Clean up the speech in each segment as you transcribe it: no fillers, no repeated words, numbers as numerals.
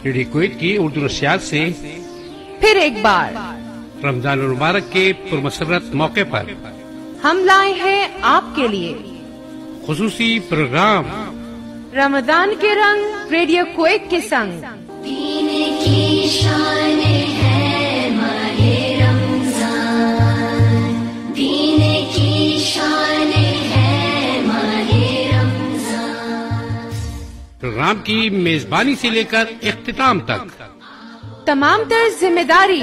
Radio Kuwait کی اردو نشریات سے پھر ایک بار رمضان المبارک کے پرمسرت موقع پر ہم لائے ہیں آپ کے لیے خصوصی پروگرام رمضان کے رنگ ریڈیو کویت کے سنگ پینے کی شان ہے ماہ رمضان، پینے کی شان ہے ماہ رمضان۔ پروگرام کی میزبانی سے لے کر اختتام تک تمام تر ذمہ داری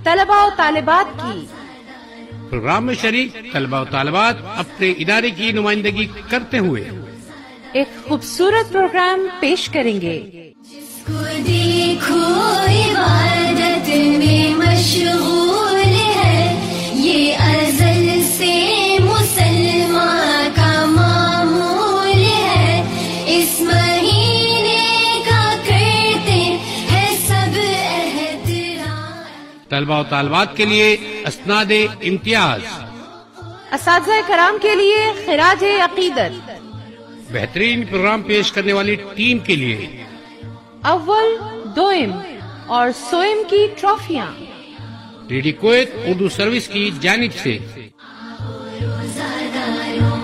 طلباء و طالبات کی۔ پروگرام میں شریک طلباء و طالبات اپنے ادارے کی نمائندگی کرتے ہوئے ایک خوبصورت پروگرام پیش کریں گے۔ جس کو دیکھو عبادت میں مشغول ہے، یہ ازل سے مسلمان کا معمول ہے، اس مہینے کا کرتے ہیں سب احترام۔ طلباء و طالبات کے لیے اسناد امتیاز، اساتذہ کرام کے لیے خراج عقیدت، بہترین پروگرام پیش کرنے والی ٹیم کے لیے اول، دوئم اور سوئم کی ٹرافیاں ریڈیو کویت اردو سروس کی جانب سے۔ روزاداروں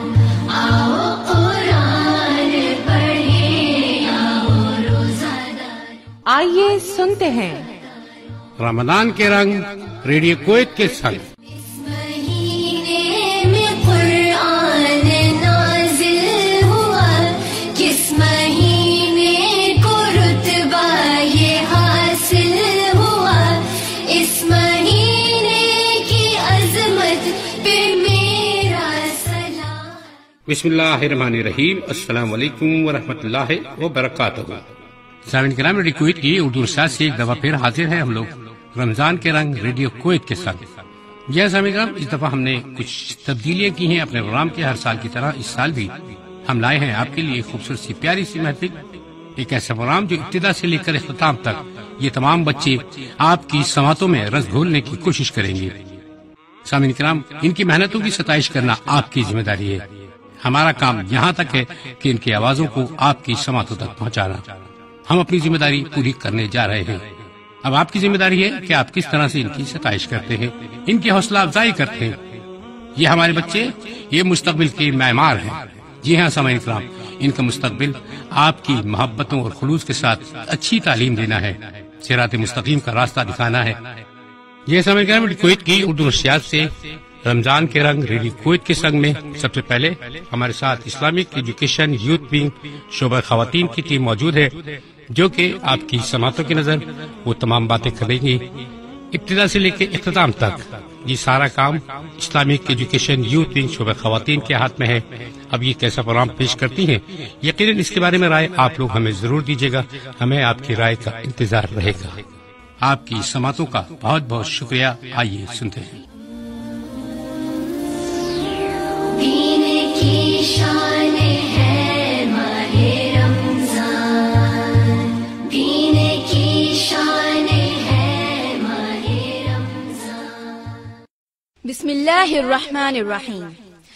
آؤ قرآن پڑھیں، آؤ روزادار۔ آئیے سنتے ہیں رمضان کے رنگ ریڈیو کویت کے سنگ۔ اس مہینے میں قرآن نازل ہوا، کس مہینے کو رتبہ یہ حاصل ہوا، اس مہینے کی عظمت پہ میرا سلام۔ بسم اللہ الرحمن الرحیم، السلام علیکم ورحمۃ اللہ وبرکاتہ۔ سامعین کرام، ریڈیو کویت کی اردو نشریات سے ایک دفعہ پھر حاضر ہیں ہم لوگ رمضان کے رنگ ریڈیو کویت کے ساتھ۔ جی سامعین کرام، اس دفعہ ہم نے کچھ تبدیلیاں کی ہیں اپنے پروگرام کے۔ ہر سال کی طرح اس سال بھی ہم لائے ہیں آپ کے لیے خوبصورت سی پیاری سی محفل، ایک ایسا پروگرام جو ابتدا سے لے کر اختتام تک یہ تمام بچے آپ کی سماعتوں میں رس گھولنے کی کوشش کریں گے۔ سامعین کرام، ان کی محنتوں کی ستائش کرنا آپ کی ذمہ داری ہے۔ ہمارا کام یہاں تک ہے کہ ان کی آوازوں کو آپ کی سماعتوں تک پہنچانا۔ ہم اپنی ذمہ داری پوری کرنے جا رہے ہیں۔ اب آپ کی ذمہ داری ہے کہ آپ کس طرح سے ان کی ستائش کرتے ہیں، ان کی حوصلہ افزائی کرتے ہیں۔ یہ ہمارے بچے، یہ مستقبل کے معمار ہیں۔ جی ہاں سامعین کرام، ان کا مستقبل آپ کی محبتوں اور خلوص کے ساتھ اچھی تعلیم دینا ہے، صراط مستقیم کا راستہ دکھانا ہے۔ یہ سامعین کرام، کویت کی اردو نشریات سے رمضان کے رنگ ریڈیو کویت کے سنگ میں سب سے پہلے ہمارے ساتھ اسلامک ایجوکیشن یوتھ ونگ شعبہ خواتین کی ٹیم موجود ہے، جو کہ آپ کی سماعتوں کی نظر وہ تمام باتیں کریں گی ابتدا سے لے کے اختتام تک۔ یہ سارا کام اسلامک ایجوکیشن یوتھ ونگ شعبہ خواتین کے ہاتھ میں ہے۔ اب یہ کیسا پروگرام پیش کرتی ہیں، یقیناً اس کے بارے میں رائے آپ لوگ ہمیں ضرور دیجیے گا، ہمیں آپ کی رائے کا انتظار رہے گا۔ آپ کی سماعتوں کا بہت بہت شکریہ۔ آئیے سنتے ہیں۔ پینے کی شان ہے ماہ رمضان، پینے کی شان ہے ماہ رمضان۔ بسم اللہ الرحمن الرحیم۔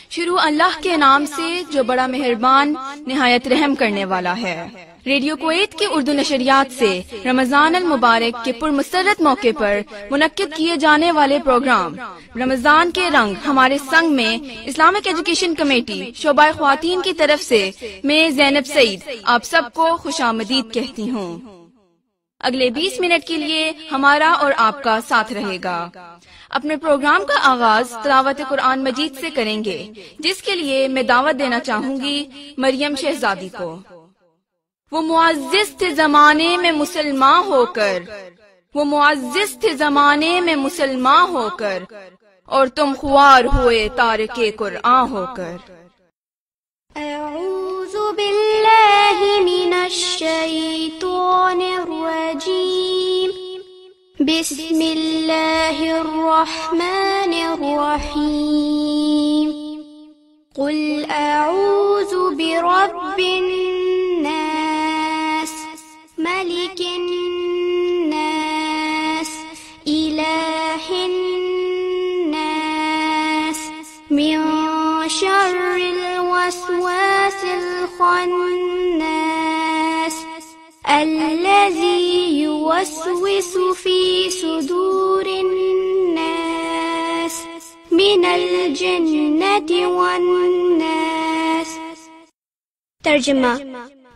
شروع اللہ کے نام سے جو بڑا مہربان نہایت رحم کرنے والا ہے۔ ریڈیو کویت کی اردو نشریات سے رمضان المبارک کے پرمسرت موقع پر منعقد کیے جانے والے پروگرام رمضان کے رنگ ہمارے سنگ میں اسلامک ایجوکیشن کمیٹی شعبہ خواتین کی طرف سے میں زینب سعید آپ سب کو خوش آمدید کہتی ہوں۔ اگلے 20 منٹ کے لیے ہمارا اور آپ کا ساتھ رہے گا۔ اپنے پروگرام کا آغاز تلاوت قرآن مجید سے کریں گے، جس کے لیے میں دعوت دینا چاہوں گی مریم شہزادی کو۔ وہ معزز تھے زمانے میں مسلمان ہو کر، وہ معزز تھے زمانے میں مسلمان ہو کر، اور تم خوار ہوئے تارک قرآن ہو کر۔ اعوذ باللہ من الشیطان الرجیم، بسم اللہ الرحمن الرحیم۔ قل اعوذ برب الناس، ملک الناس، الہ الناس، من شر الوسواس الخناس، الذي يوسوس في صدور الناس من الجنة والناس۔ ترجمہ،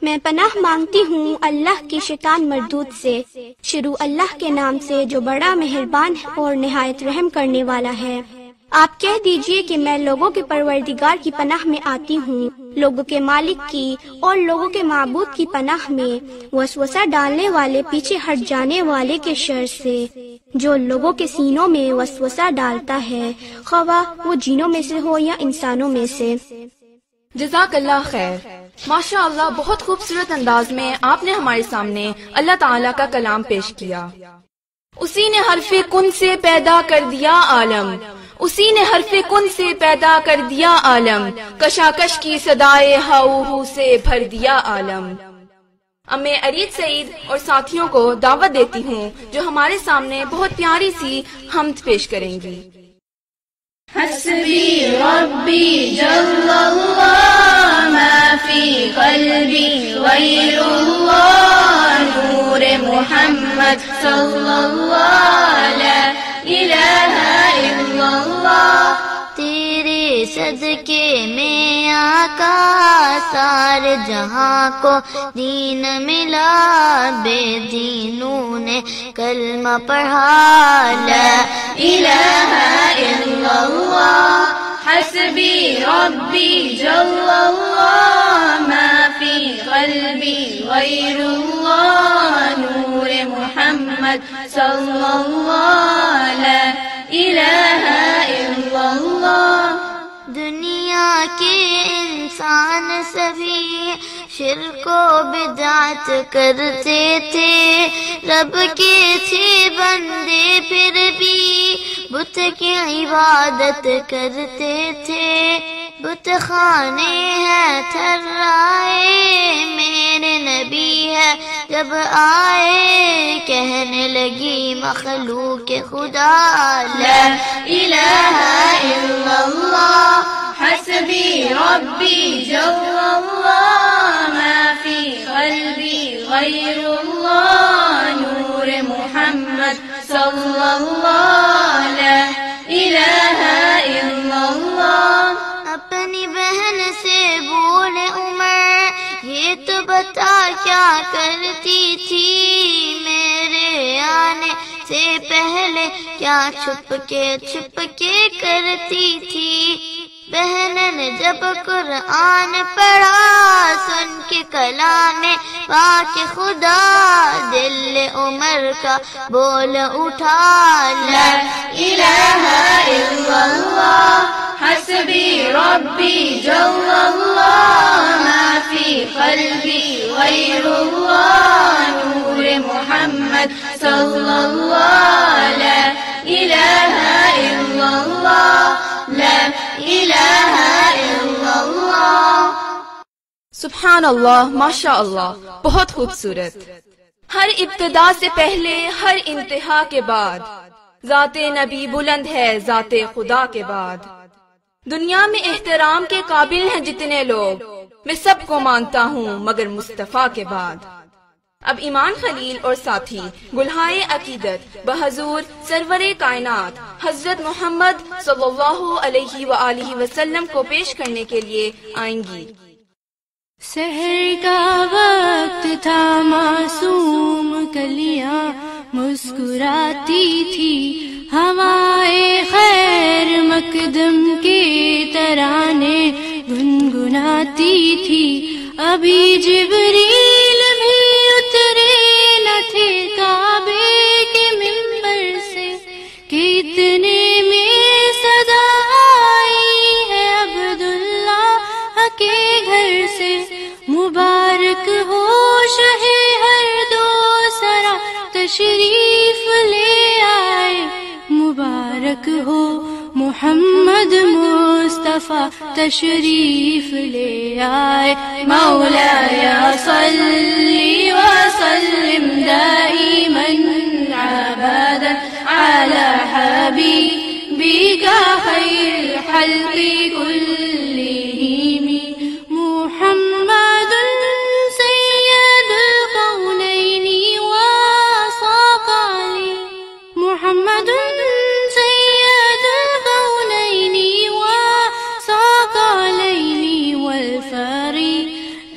میں پناہ مانگتی ہوں اللہ کی شیطان مردود سے۔ شروع اللہ کے نام سے جو بڑا مہربان اور نہایت رحم کرنے والا ہے۔ آپ کہہ دیجئے کہ میں لوگوں کے پروردگار کی پناہ میں آتی ہوں، لوگوں کے مالک کی اور لوگوں کے معبود کی پناہ میں، وسوسہ ڈالنے والے پیچھے ہٹ جانے والے کے شر سے، جو لوگوں کے سینوں میں وسوسہ ڈالتا ہے، خواہ وہ جنوں میں سے ہو یا انسانوں میں سے۔ جزاک اللہ خیر۔ ماشاء اللہ، بہت خوبصورت انداز میں آپ نے ہمارے سامنے اللہ تعالیٰ کا کلام پیش کیا۔ اسی نے حرف کن سے پیدا کر دیا عالم، اسی نے حرف کن سے پیدا کر دیا عالم، کشاکش کی صدائے ہاؤ ہو سے بھر دیا عالم۔ اب میں ارید سعید اور ساتھیوں کو دعوت دیتی ہوں جو ہمارے سامنے بہت پیاری سی حمد پیش کریں گی۔ حسبی ربی جل اللہ ما فی قلبی غیر اللہ، نور محمد صلی اللہ لا الہ الا اللہ۔ تیرے صدقے میں آقا سارے جہاں کو دین ملا، بے دینوں نے کلمہ پڑھا لا الہ الا اللہ۔ حسبی ربی جل اللہ ما فی قلبی غیر اللہ، نور محمد صلی اللہ لا الہ الا اللہ۔ دنیا کے انسان سبھی شرک و بدعت کرتے تھے، رب کے تھے بندے پھر بھی بت کی عبادت کرتے تھے۔ بت خانے ہیں تھرائے، میرے نبی ہے جب آئے، کہنے لگی مخلوق خدا لا الہ الا اللہ۔ حسبی ربی جل اللہ ما فی قلبی غیر اللہ، نور محمد صلی اللہ لا الہ الا اللہ۔ اپنی بہن سے بولے عمر، یہ تو بتا کیا کرتی تھی، میرے آنے سے پہلے کیا چھپ کے کرتی تھی۔ بہن نے جب قرآن پڑھا، سن کے کلام پاک خدا، دل عمر کا بول اٹھا لا الہ الا اللہ۔ حسبی ربی جل اللہ ما فی قلبی غیر اللہ، نور محمد صلی اللہ لا الہ الا اللہ، لا الہ الا اللہ۔ سبحان اللہ، ماشاء اللہ، بہت خوبصورت۔ ہر ابتدا سے پہلے، ہر انتہا کے بعد، ذات نبی بلند ہے ذات خدا کے بعد۔ دنیا میں احترام کے قابل ہیں جتنے لوگ، میں سب کو مانتا ہوں مگر مصطفیٰ کے بعد۔ اب ایمان خلیل اور ساتھی گلہائے عقیدت بحضور سرور کائنات حضرت محمد صلی اللہ علیہ وآلہ وسلم کو پیش کرنے کے لیے آئیں گی۔ سحر کا وقت تھا، معصوم کلیاں مسکراتی تھی، ہوائے خیر مقدم کے ترانے گنگناتی تھی۔ ابھی جبریل بھی اترے نہ تھے کعبے کے منبر سے کہ اتنے میں صدا آئی ہے عبداللہ کے گھر سے۔ مبارک ہو شہ ہر دو سرا تشریف لے آئے، مبارک ہو محمد مصطفیٰ تشریف لے آئے۔ مولاي صل وسلم دائما ابدا على حبيبك خير الخلق كلهم، محمد سید القونین وصاحبہ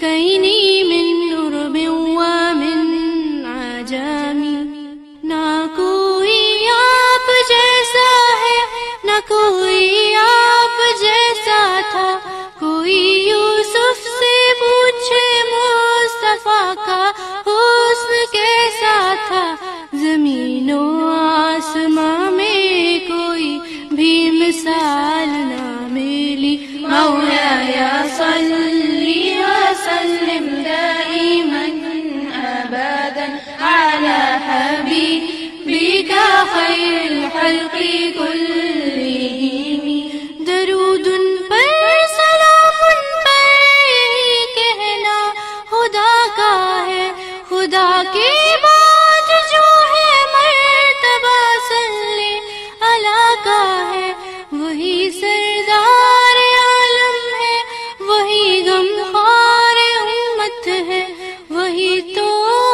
کینی من عرب ومن عجم، نہ کوئی آپ جیسا ہے نہ کوئی آپ جیسا تھا، کوئی یوسف سے پوچھے مصطفیٰ کا حسن کیسا تھا، زمین و آسماں میں کوئی بھی مثال نہ ملی، مولاي صلي وسلم دائما أبدا على حبيبك خير الخلق كلهم، درود پر سلام پر کہنا خدا کا ہے، خدا کے بعد جو ہے مرتبہ صلی اللہ کا ہے، وہی سردار عالم ہے، وہی غمخوار امت ہے، وہی تو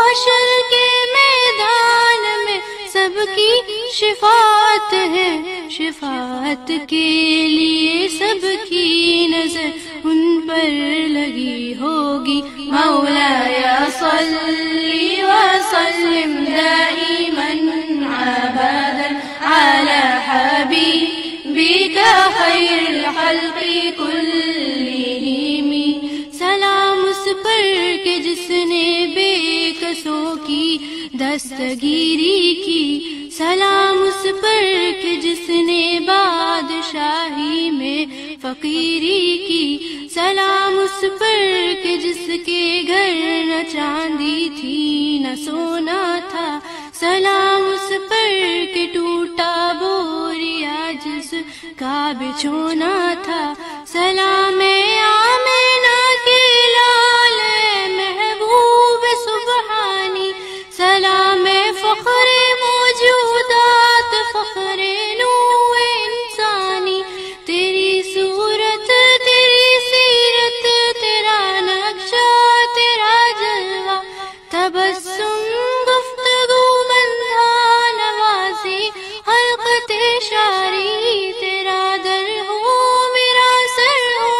حشر کے میدان میں سب کی شفاعت ہے، شفاعت کے لیے سب کی نظر ان پر لگی ہوگی، مولاي صلي وسلم دائما أبدا على حبيبك خير الخلق كلهم، سلام اس پر کہ جس نے بے کسوں کی دستگیری کی، سلام اس پر کہ جس نے بادشاہی میں فقیری کی، سلام اس پر کہ جس کے گھر نہ چاندی تھی نہ سونا تھا، سلام اس پر کہ ٹوٹا بوریا جس کا بچھونا تھا، سلام آمینہ کے لال محبوب سبحانی، سلام فخر موجودات فخر نوع انسانی، تیری صورت تیری سیرت تیرا نقشہ تیرا جلوہ، تبسم گفتگو بندھا نوازی حلقت شاری، تیرا در ہو میرا سر ہو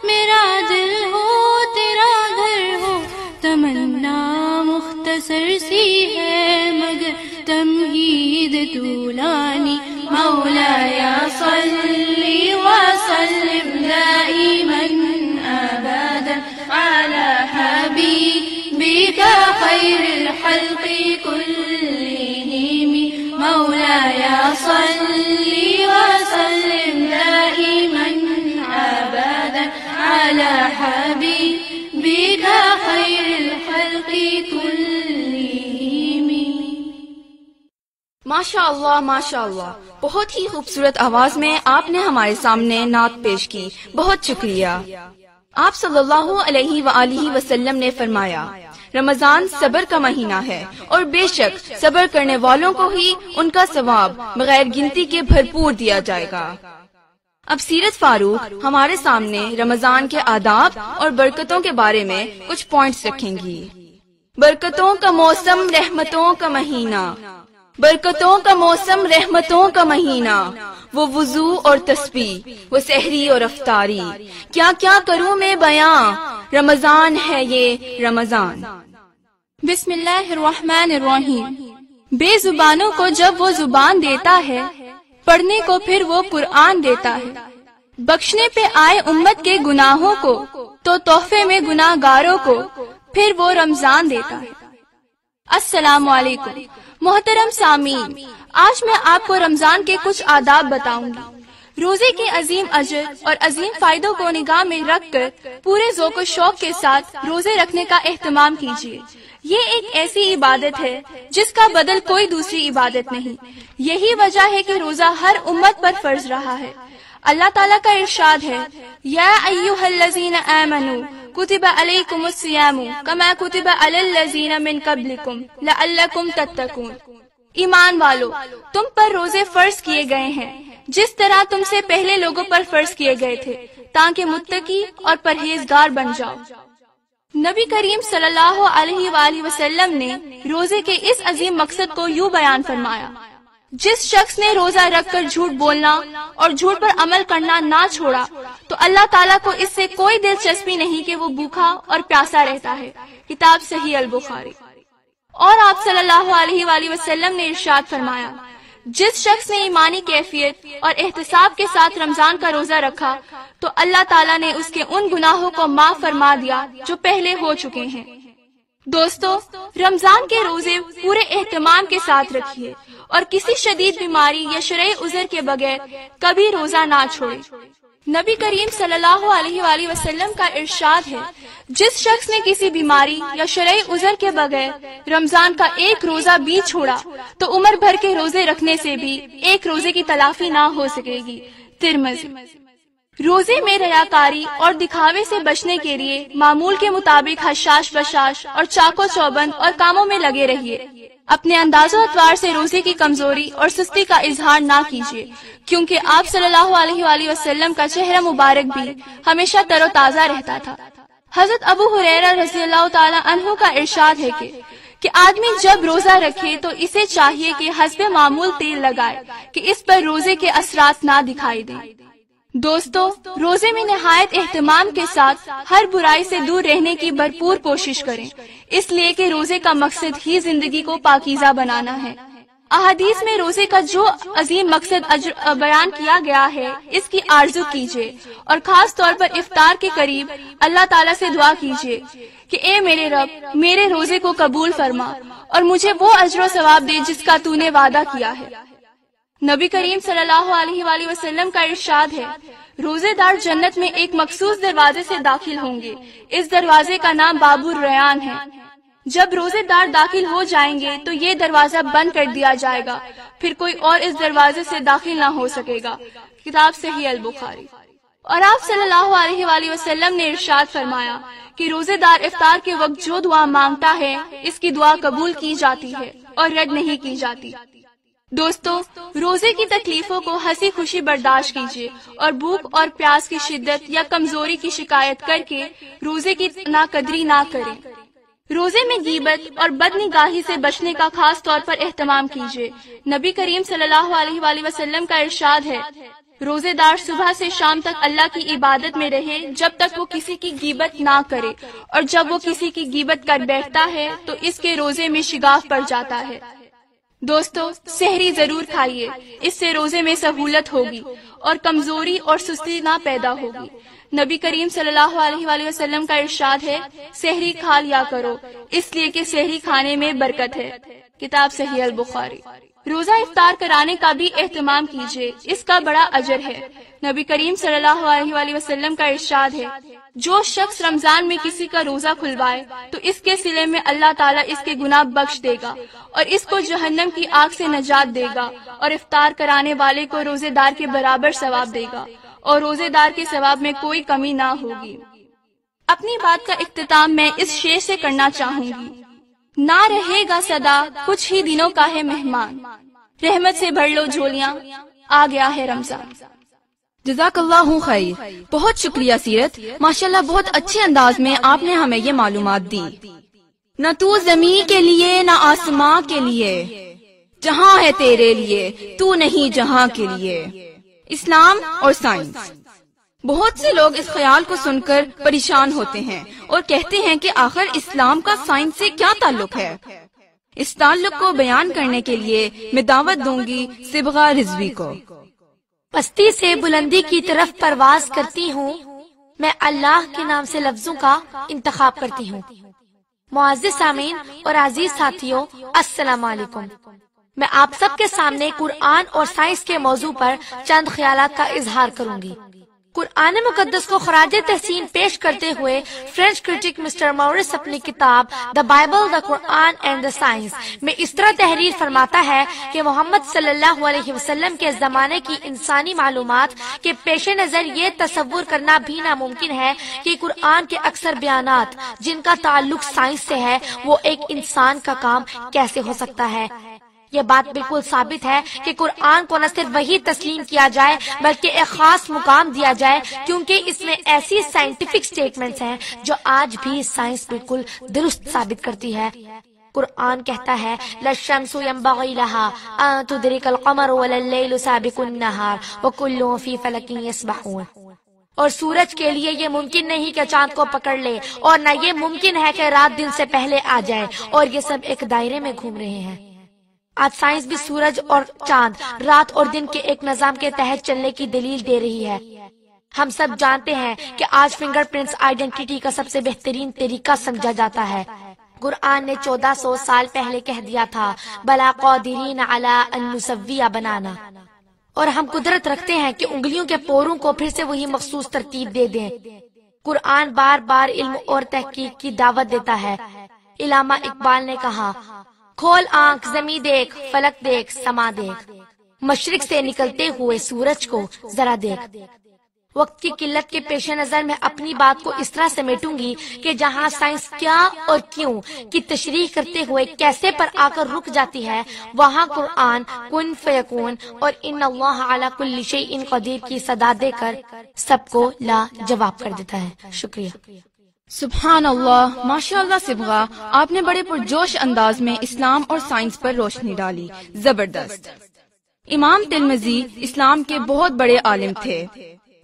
میرا دل ہو تیرا گھر ہو، تمنا مختصر سی ہے مگر تمہید طولانی، مولاي صلي وسلم دائما أبدا على حبيبك خير الخلق كلهم، مولاي صلي وسلم دائما أبدا على حبيبك خير الخلق كلهم۔ ماشاء اللہ ماشاء اللہ، بہت ہی خوبصورت آواز میں آپ نے ہمارے سامنے نعت پیش کی، بہت شکریہ۔ آپ صلی اللہ علیہ وآلہ وسلم نے فرمایا رمضان صبر کا مہینہ ہے، اور بے شک صبر کرنے والوں کو ہی ان کا ثواب بغیر گنتی کے بھرپور دیا جائے گا۔ اب سیرت فاروق ہمارے سامنے رمضان کے آداب اور برکتوں کے بارے میں کچھ پوائنٹس رکھیں گی۔ برکتوں کا موسم رحمتوں کا مہینہ، برکتوں کا موسم رحمتوں کا مہینہ، وہ وضو اور تسبیح، وہ سحری اور افطاری، کیا کیا کروں میں بیاں، رمضان ہے یہ رمضان۔ بسم اللہ الرحمن الرحیم۔ بے زبانوں کو جب وہ زبان دیتا ہے، پڑھنے کو پھر وہ قرآن دیتا ہے، بخشنے پہ آئے امت کے گناہوں کو تو تحفے میں گناہ گاروں کو پھر وہ رمضان دیتا ہے۔ السلام علیکم محترم سامعین، آج میں آپ کو رمضان کے کچھ آداب بتاؤں گی۔ روزے کے عظیم اجر اور عظیم فائدوں کو نگاہ میں رکھ کر پورے ذوق و شوق کے ساتھ روزے رکھنے کا اہتمام کیجیے۔ یہ ایک ایسی عبادت ہے جس کا بدل کوئی دوسری عبادت نہیں۔ یہی وجہ ہے کہ روزہ ہر امت پر فرض رہا ہے۔ اللہ تعالیٰ کا ارشاد ہے، یا ایھا الذین آمنوا کتب علیکم الصیام کما کتب علی الذین من قبلکم لعلکم تتقون۔ ایمان والو، تم پر روزے فرض کیے گئے ہیں جس طرح تم سے پہلے لوگوں پر فرض کیے گئے تھے، تاکہ متقی اور پرہیزگار بن جاؤ۔ نبی کریم صلی اللہ علیہ وآلہ وسلم نے روزے کے اس عظیم مقصد کو یوں بیان فرمایا، جس شخص نے روزہ رکھ کر جھوٹ بولنا اور جھوٹ پر عمل کرنا نہ چھوڑا تو اللہ تعالیٰ کو اس سے کوئی دلچسپی نہیں کہ وہ بھوکا اور پیاسا رہتا ہے۔ کتاب صحیح البخاری۔ اور آپ صلی اللہ علیہ وآلہ وسلم نے ارشاد فرمایا، جس شخص نے ایمانی کیفیت اور احتساب کے ساتھ رمضان کا روزہ رکھا تو اللہ تعالیٰ نے اس کے ان گناہوں کو معاف فرما دیا جو پہلے ہو چکے ہیں۔ دوستو، رمضان کے روزے پورے اہتمام کے ساتھ رکھیے اور کسی شدید بیماری یا شرعی عذر کے بغیر کبھی روزہ نہ چھوڑے۔ نبی کریم صلی اللہ علیہ وآلہ وسلم کا ارشاد ہے، جس شخص نے کسی بیماری یا شرعی عذر کے بغیر رمضان کا ایک روزہ بھی چھوڑا تو عمر بھر کے روزے رکھنے سے بھی ایک روزے کی تلافی نہ ہو سکے گی۔ ترمذی۔ روزے میں ریاکاری اور دکھاوے سے بچنے کے لیے معمول کے مطابق حشاش بشاش اور چاق و چوبند اور کاموں میں لگے رہیے۔ اپنے انداز و اطوار سے روزے کی کمزوری اور سستی کا اظہار نہ کیجیے، کیونکہ آپ صلی اللہ علیہ وآلہ وسلم کا چہرہ مبارک بھی ہمیشہ تر و تازہ رہتا تھا۔ حضرت ابو ہریرہ رضی اللہ تعالی عنہ کا ارشاد ہے کہ آدمی جب روزہ رکھے تو اسے چاہیے کہ حسب معمول تیل لگائے کہ اس پر روزے کے اثرات نہ دکھائی دیں۔ دوستو، روزے میں نہایت اہتمام کے ساتھ ہر برائی سے دور رہنے کی بھرپور کوشش کریں، اس لیے کہ روزے کا مقصد ہی زندگی کو پاکیزہ بنانا ہے۔ احادیث میں روزے کا جو عظیم مقصد بیان کیا گیا ہے، اس کی آرزو کیجیے اور خاص طور پر افطار کے قریب اللہ تعالیٰ سے دعا کیجیے کہ اے میرے رب، میرے روزے کو قبول فرما اور مجھے وہ اجر و ثواب دے جس کا تو نے وعدہ کیا ہے۔ نبی کریم صلی اللہ علیہ وآلہ وسلم کا ارشاد ہے، روزے دار جنت میں ایک مخصوص دروازے سے داخل ہوں گے، اس دروازے کا نام باب الریان ہے۔ جب روزے دار داخل ہو جائیں گے تو یہ دروازہ بند کر دیا جائے گا، پھر کوئی اور اس دروازے سے داخل نہ ہو سکے گا۔ کتاب صحیح البخاری۔ اور آپ صلی اللہ علیہ وآلہ وسلم نے ارشاد فرمایا کہ روزے دار افطار کے وقت جو دعا مانگتا ہے اس کی دعا قبول کی جاتی ہے اور رد نہیں کی جاتی۔ دوستو، روزے کی تکلیفوں کو ہنسی خوشی برداشت کیجیے اور بھوک اور پیاس کی شدت یا کمزوری کی شکایت کر کے روزے کی ناقدری نہ کریں۔ روزے میں غیبت اور بدنگاہی سے بچنے کا خاص طور پر اہتمام کیجیے۔ نبی کریم صلی اللہ علیہ وآلہ وسلم کا ارشاد ہے، روزے دار صبح سے شام تک اللہ کی عبادت میں رہے جب تک وہ کسی کی غیبت نہ کرے، اور جب وہ کسی کی غیبت کر بیٹھتا ہے تو اس کے روزے میں شگاف پڑ جاتا ہے۔ دوستو، سحری ضرور کھائیے، اس سے روزے میں سہولت ہوگی اور کمزوری اور سستی نہ پیدا ہوگی۔ نبی کریم صلی اللہ علیہ وآلہ وسلم کا ارشاد ہے، سحری کھا لیا کرو اس لیے کہ سحری کھانے میں برکت ہے۔ کتاب صحیح البخاری۔ روزہ افطار کرانے کا بھی اہتمام کیجیے، اس کا بڑا اجر ہے۔ نبی کریم صلی اللہ علیہ وآلہ وسلم کا ارشاد ہے، جو شخص رمضان میں کسی کا روزہ کھلوائے تو اس کے صلے میں اللہ تعالیٰ اس کے گناہ بخش دے گا اور اس کو جہنم کی آگ سے نجات دے گا، اور افطار کرانے والے کو روزے دار کے برابر ثواب دے گا اور روزے دار کے ثواب میں کوئی کمی نہ ہوگی۔ اپنی بات کا اختتام میں اس شعر سے کرنا چاہوں گی، نہ رہے گا صدا کچھ ہی دنوں کا ہے مہمان، رحمت سے بھر لو جھولیاں، آ گیا ہے رمضان۔ جزاک اللہ خیر، بہت شکریہ سیرت، ماشاءاللہ بہت اچھے انداز میں آپ نے ہمیں یہ معلومات دی۔ نہ تو زمین کے لیے نہ آسماں کے لیے، جہاں ہے تیرے لیے تو نہیں جہاں کے لیے۔ اسلام اور سائنس۔ بہت سے لوگ اس خیال کو سن کر پریشان ہوتے ہیں اور کہتے ہیں کہ آخر اسلام کا سائنس سے کیا تعلق ہے۔ اس تعلق کو بیان کرنے کے لیے میں دعوت دوں گی صبغہ رضوی کو۔ پستی سے بلندی کی طرف پرواز کرتی ہوں، میں اللہ کے نام سے لفظوں کا انتخاب کرتی ہوں۔ معزز سامعین اور عزیز ساتھیوں، السلام علیکم۔ میں آپ سب کے سامنے قرآن اور سائنس کے موضوع پر چند خیالات کا اظہار کروں گی۔ قرآن مقدس کو خراج تحسین پیش کرتے ہوئے فرینچ کرٹک مسٹر مورس اپنی کتاب the Bible, the Quran and the science میں اس طرح تحریر فرماتا ہے کہ محمد صلی اللہ علیہ وسلم کے زمانے کی انسانی معلومات کے پیش نظر یہ تصور کرنا بھی ناممکن ہے کہ قرآن کے اکثر بیانات جن کا تعلق سائنس سے ہے وہ ایک انسان کا کام کیسے ہو سکتا ہے۔ یہ بات بالکل ثابت ہے کہ قرآن کو نہ صرف وہی تسلیم کیا جائے بلکہ ایک خاص مقام دیا جائے، کیونکہ اس میں ایسی سائنٹیفک سٹیٹمنٹس ہیں جو آج بھی سائنس بالکل درست ثابت کرتی ہے۔ قرآن کہتا ہے لَلشَّمْسُ يَنبَغِي لَهَا أَن تُدْرِكَ الْقَمَرَ وَلَا اللَّيْلُ سَابِقُ النَّهَارِ وَكُلٌّ فِي فَلَكٍ يَسْبَحُونَ۔ اور سورج کے لیے یہ ممکن نہیں کہ چاند کو پکڑ لے، اور نہ یہ ممکن ہے کہ رات دن سے پہلے آ جائے، اور یہ سب ایک دائرے میں گھوم رہے ہیں۔ آج سائنس بھی سورج اور چاند، رات اور دن کے ایک نظام کے تحت چلنے کی دلیل دے رہی ہے۔ ہم سب جانتے ہیں کہ آج فنگر پرنٹس آئیڈینٹی کا سب سے بہترین طریقہ سمجھا جاتا ہے۔ قرآن نے 1400 سال پہلے کہہ دیا تھا بلا قادرین علی ان نسویہ بنانا، اور ہم قدرت رکھتے ہیں کہ انگلیوں کے پوروں کو پھر سے وہی مخصوص ترتیب دے دیں۔ قرآن بار بار علم اور تحقیق کی دعوت دیتا ہے۔ علامہ اقبال نے کہا کھول آنکھ زمیں دیکھ، فلک دیکھ، سما دیکھ، مشرق سے نکلتے ہوئے سورج کو ذرا دیکھ۔ وقت کی قلت کے پیش نظر میں اپنی بات کو اس طرح سمیٹوں گی کہ جہاں سائنس کیا اور کیوں کی تشریح کرتے ہوئے کیسے پر آ کر رک جاتی ہے، وہاں قرآن کن فیکون اور ان اللہ علی کل شیء قدیر کی صدا دے کر سب کو لا جواب کر دیتا ہے۔ شکریہ۔ سبحان اللہ، ماشاء اللہ صبغہ، آپ نے بڑے پرجوش انداز میں اسلام اور سائنس پر روشنی ڈالی، زبردست۔ امام ترمذی اسلام کے بہت بڑے عالم تھے،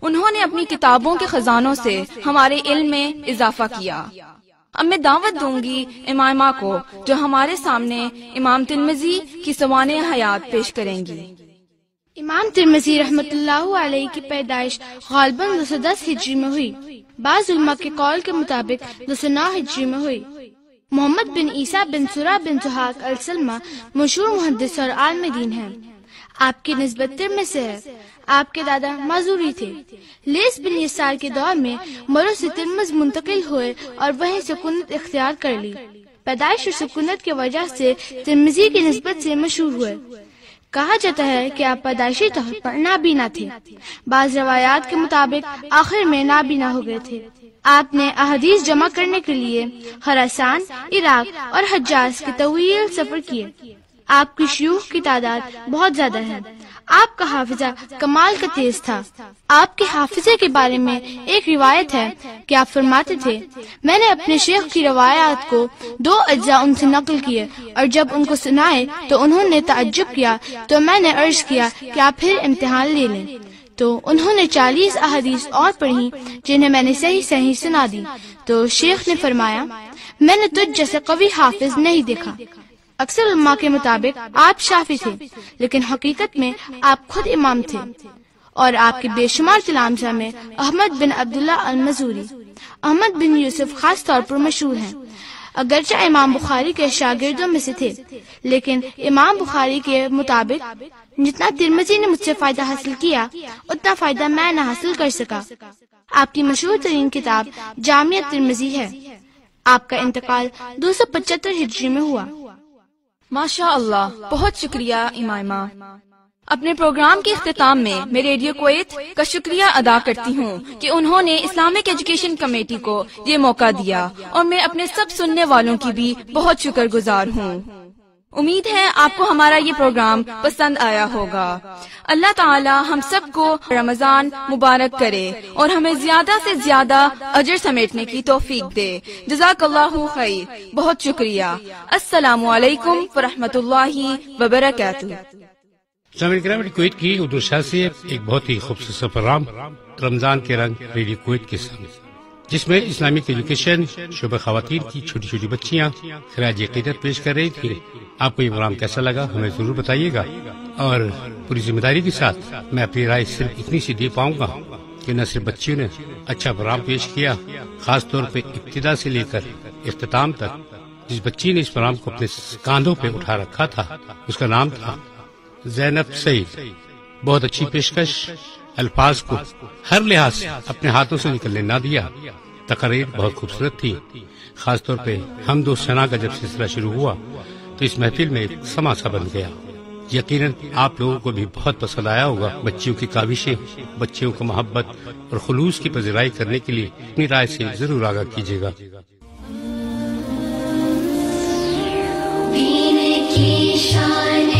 انہوں نے اپنی کتابوں کے خزانوں سے ہمارے علم میں اضافہ کیا۔ اب میں دعوت دوں گی امامہ کو جو ہمارے سامنے امام ترمذی کی سوانح حیات پیش کریں گی۔ امام ترمذی رحمۃ اللہ علیہ کی پیدائش غالباً 210 ہجری میں ہوئی، بعض علماء کے قول کے مطابق 209 ہجری میں ہوئی۔ محمد بن عیسیٰ بن سورہ بن ضحاک السلمہ مشہور محدث اور عالم دین ہیں۔ آپ کی نسبت ترمذ سے ہے۔ آپ کے دادا معذوری تھے۔ لیث بن یسار کے دور میں مرو سے ترمذ منتقل ہوئے اور وہیں سکونت اختیار کر لی۔ پیدائش اور سکونت کی وجہ سے ترمذی کی نسبت سے مشہور ہوئے۔ کہا جاتا ہے کہ آپ پیدائشی طور پر نابینا تھے، بعض روایات کے مطابق آخر میں نابینا ہو گئے تھے۔ آپ نے احادیث جمع کرنے کے لیے خراسان، عراق اور حجاز کے طویل سفر کیے۔ آپ کی شیوخ کی تعداد بہت زیادہ ہے۔ آپ کا حافظہ کمال کا تیز تھا۔ آپ کے حافظے کے بارے میں ایک روایت ہے کہ آپ فرماتے تھے میں نے اپنے شیخ کی روایات کو 2 اجزاء ان سے نقل کیے، اور جب ان کو سنائے تو انہوں نے تعجب کیا، تو میں نے عرض کیا کہ آپ پھر امتحان لے لیں، تو انہوں نے 40 احادیث اور پڑھی جنہیں میں نے صحیح سنا دی۔ تو شیخ نے فرمایا میں نے تجھ جیسے قوی حافظ نہیں دیکھا۔ اکثر علماء کے مطابق آپ شافعی تھے، لیکن حقیقت میں آپ خود امام تھے، اور آپ کے بے شمار تلامذہ میں احمد بن عبداللہ المزوری، احمد بن یوسف خاص طور پر مشہور ہیں۔ اگرچہ امام بخاری کے شاگردوں میں سے تھے، لیکن امام بخاری کے مطابق جتنا ترمذی نے مجھ سے فائدہ حاصل کیا اتنا فائدہ میں نہ حاصل کر سکا۔ آپ کی مشہور ترین کتاب جامع ترمذی ہے۔ آپ کا انتقال 275 ہجری میں ہوا۔ ماشاء اللہ، بہت شکریہ امامہ۔ اپنے پروگرام کے اختتام میں ریڈیو کویت کا شکریہ ادا کرتی ہوں کہ انہوں نے اسلامک ایجوکیشن کمیٹی کو یہ موقع دیا، اور میں اپنے سب سننے والوں کی بھی بہت شکر گزار ہوں۔ امید ہے آپ کو ہمارا یہ پروگرام پسند آیا ہوگا۔ اللہ تعالی ہم سب کو رمضان مبارک کرے اور ہمیں زیادہ سے زیادہ اجر سمیٹنے کی توفیق دے۔ جزاک اللہ خیر، بہت شکریہ۔ السلام علیکم ورحمۃ اللہ وبرکاتہ۔ سامعین کرام، ریڈیو کویت کی اردو شاہ سے ایک بہت ہی خوبصورت پروگرام رمضان کے رنگ ریڈیو کویت کے ساتھ، جس میں اسلامک ایجوکیشن شعبہ خواتین کی چھوٹی چھوٹی بچیاں خراج عقیدت پیش کر رہی تھی۔ آپ کو یہ پروگرام کیسا لگا ہمیں ضرور بتائیے گا، اور پوری ذمہ داری کے ساتھ میں اپنی رائے صرف اتنی سی دے پاؤں گا کہ نہ صرف بچیوں نے اچھا پروگرام پیش کیا، خاص طور پہ ابتدا سے لے کر اختتام تک جس بچی نے اس پروگرام کو اپنے کاندھوں پہ اٹھا رکھا تھا اس کا نام تھا زینب سعید۔ بہت اچھی پیشکش، الفاظ کو ہر لحاظ سے اپنے ہاتھوں سے نکلنے نہ دیا۔ تقریر بہت خوبصورت تھی، خاص طور پہ حمد و ثنا کا جب سلسلہ شروع ہوا تو اس محفل میں ایک سما سا بن گیا۔ یقیناً آپ لوگوں کو بھی بہت پسند آیا ہوگا۔ بچیوں کی کاوشیں، بچیوں کو محبت اور خلوص کی پذیرائی کرنے کے لیے اپنی رائے سے ضرور آگاہ کیجیے گا۔ دین کی شان